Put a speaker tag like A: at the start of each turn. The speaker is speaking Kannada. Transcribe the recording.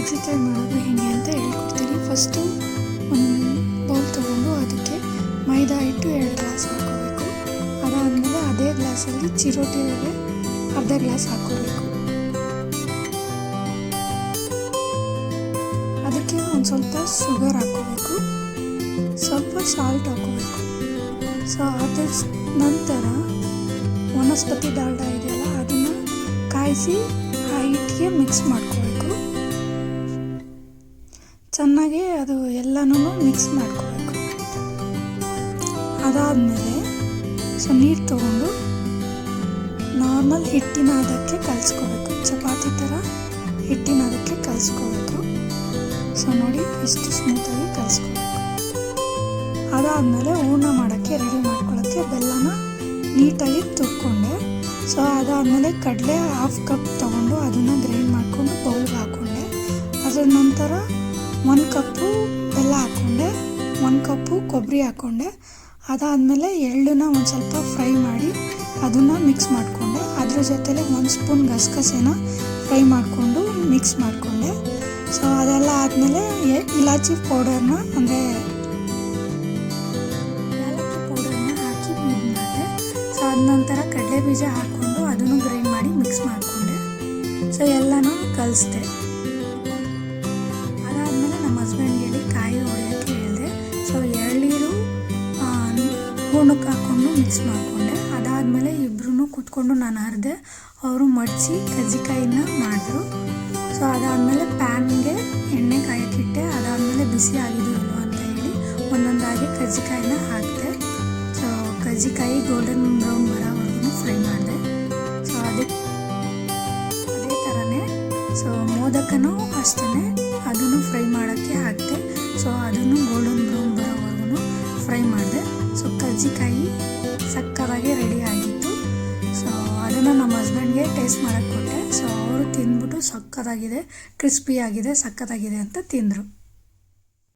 A: ಕಜ್ಜಿಕಾಯಿ ಮಾಡೋದು ಹೇಗೆ ಅಂತ ಹೇಳ್ಕೊಡ್ತೀನಿ. ಫಸ್ಟು ಒಂದು ಬೌಲ್ ತೊಗೊಂಡು ಅದಕ್ಕೆ ಮೈದಾ ಹಿಟ್ಟು 2 ಗ್ಲಾಸ್ ಹಾಕೋಬೇಕು. ಅದಾದಮೇಲೆ ಅದೇ ಗ್ಲಾಸಲ್ಲಿ ಚಿರೋಟಿ ರವೆ ಅರ್ಧ ಗ್ಲಾಸ್ ಹಾಕೋಬೇಕು. ಅದಕ್ಕೆ ಒಂದು ಸ್ವಲ್ಪ ಶುಗರ್ ಹಾಕೋಬೇಕು, ಸ್ವಲ್ಪ ಸಾಲ್ಟ್ ಹಾಕೋಬೇಕು. ಸೊ ಅದ್ರ ನಂತರ ವನಸ್ಪತಿ ಡಾಲ್ಡಾ ಇದೆಯಲ್ಲ ಅದನ್ನು ಕಾಯಿಸಿ ಆ ಹಿಟ್ಟಿಗೆ ಮಿಕ್ಸ್ ಮಾಡ್ಕೋಬೇಕು. ಚೆನ್ನಾಗಿ ಅದು ಎಲ್ಲನೂ ಮಿಕ್ಸ್ ಮಾಡ್ಕೋಬೇಕು. ಅದಾದಮೇಲೆ ನೀರು ತೊಗೊಂಡು ನಾರ್ಮಲ್ ಹಿಟ್ಟಿನ ಅದಕ್ಕೆ ಕಲಿಸ್ಕೋಬೇಕು. ಚಪಾತಿ ಥರ ಹಿಟ್ಟಿನ ಅದಕ್ಕೆ ಕಲಿಸ್ಕೋಬೇಕು. ಸೊ ನೋಡಿ ಎಷ್ಟು ಸ್ಮೂತಾಗಿ ಕಲಿಸ್ಕೋಬೇಕು. ಅದಾದಮೇಲೆ ಹೂರ್ಣ ಮಾಡೋಕ್ಕೆ ರೆಡಿ ಮಾಡ್ಕೊಳ್ಳೋಕ್ಕೆ ಬೆಲ್ಲನ ನೀಟಾಗಿ ತುರ್ಕೊಂಡೆ. ಸೊ ಅದಾದಮೇಲೆ ಕಡಲೆ 1/2 ಕಪ್ ತೊಗೊಂಡು ಅದನ್ನು ಗ್ರೈಂಡ್ ಮಾಡಿಕೊಂಡು ಬೌಲ್ಗೆ ಹಾಕ್ಕೊಂಡೆ. ಅದರ ನಂತರ 1 ಕಪ್ಪು ಬೆಲ್ಲ ಹಾಕ್ಕೊಂಡೆ, 1 ಕಪ್ಪು ಕೊಬ್ಬರಿ ಹಾಕ್ಕೊಂಡೆ. ಅದಾದಮೇಲೆ ಎಳ್ಳನ್ನ ಒಂದು ಸ್ವಲ್ಪ ಫ್ರೈ ಮಾಡಿ ಅದನ್ನು ಮಿಕ್ಸ್ ಮಾಡಿಕೊಂಡೆ. ಅದ್ರ ಜೊತೆಲೆ 1 ಸ್ಪೂನ್ ಗಸಗಸೆನ ಫ್ರೈ ಮಾಡಿಕೊಂಡು ಮಿಕ್ಸ್ ಮಾಡಿಕೊಂಡೆ. ಸೊ ಅದೆಲ್ಲ ಆದಮೇಲೆ ಇಲಾಚಿ ಪೌಡರ್ನ ಅಂದರೆ ಏಲಕ್ಕಿ ಪೌಡರ್ನ ಹಾಕಿ ಮಿಕ್ಸ್ ಮಾಡಿದೆ. ಸೊ ಅದ ನಂತರ ಕಡಲೆ ಬೀಜ ಹಾಕ್ಕೊಂಡು ಅದನ್ನು ಗ್ರೈಂಡ್ ಮಾಡಿ ಮಿಕ್ಸ್ ಮಾಡಿಕೊಂಡೆ. ಸೊ ಎಲ್ಲನೂ ಕಲಿಸ್ದೆ. ಅದಾದಮೇಲೆ ನಮ್ಮ ಹಸ್ಬೆಂಡ್ಗೆ ಹೇಳಿ ಕಾಯಿ ಹೊಡೆಯೋಕ್ಕೆ ಹೇಳಿದೆ. ಸೊ ಎಳ್ನೀರು ಹೂರ್ಣಕ್ಕೆ ಹಾಕ್ಕೊಂಡು ಮಿಕ್ಸ್ ಮಾಡಿಕೊಂಡೆ. ಅದಾದಮೇಲೆ ಇಬ್ಬರೂ ಕೂತ್ಕೊಂಡು ನಾನು ಹರಿದೆ, ಅವರು ಮಡಚಿ ಕಜ್ಜಿಕಾಯಿನ ಮಾಡಿದ್ರು. ಸೊ ಅದಾದಮೇಲೆ ಪ್ಯಾನ್ಗೆ ಎಣ್ಣೆ ಕಾಯಕ್ಕಿಟ್ಟೆ. ಅದಾದಮೇಲೆ ಬಿಸಿ ಆಗಿದ್ದು ಇಲ್ವ ಅಂತ ಹೇಳಿ ಒಂದೊಂದಾಗಿ ಕಜ್ಜಿಕಾಯಿನ ಹಾಕಿದೆ. ಸೊ ಕಜ್ಜಿಕಾಯಿ ಗೋಲ್ಡನ್ ಬ್ರೌನ್ ಬರೋವರೆಗೂ ಫ್ರೈ ಮಾಡಿದೆ. ಸೊ ಅದೇ ಥರನೇ ಸೊ ಮೋದಕನೂ ಅಷ್ಟೇ ಅದನ್ನು ಫ್ರೈ ಮಾಡೋಕ್ಕೆ ಹಾಕಿದೆ. ಸೊ ಅದನ್ನು ಗೋಲ್ಡನ್ ಬ್ರೌನ್ ಬರೋವರೆಗೂ ಫ್ರೈ ಮಾಡಿದೆ. ಸೊ ಕಜ್ಜಿಕಾಯಿ ಸಕ್ಕತ್ತಾಗಿ ರೆಡಿ ಆಗಿತ್ತು. ಸೊ ಅದನ್ನು ನಮ್ಮ ಹಸ್ಬೆಂಡ್ಗೆ ಟೇಸ್ಟ್ ಮಾಡೋಕ್ಕೆ ಕೊಟ್ಟೆ. ಸೊ ಅವರು ತಿಂದ್ಬಿಟ್ಟು ಸಕ್ಕತ್ತಾಗಿದೆ, ಕ್ರಿಸ್ಪಿಯಾಗಿದೆ, ಸಕ್ಕತ್ತಾಗಿದೆ ಅಂತ ತಿಂದರು.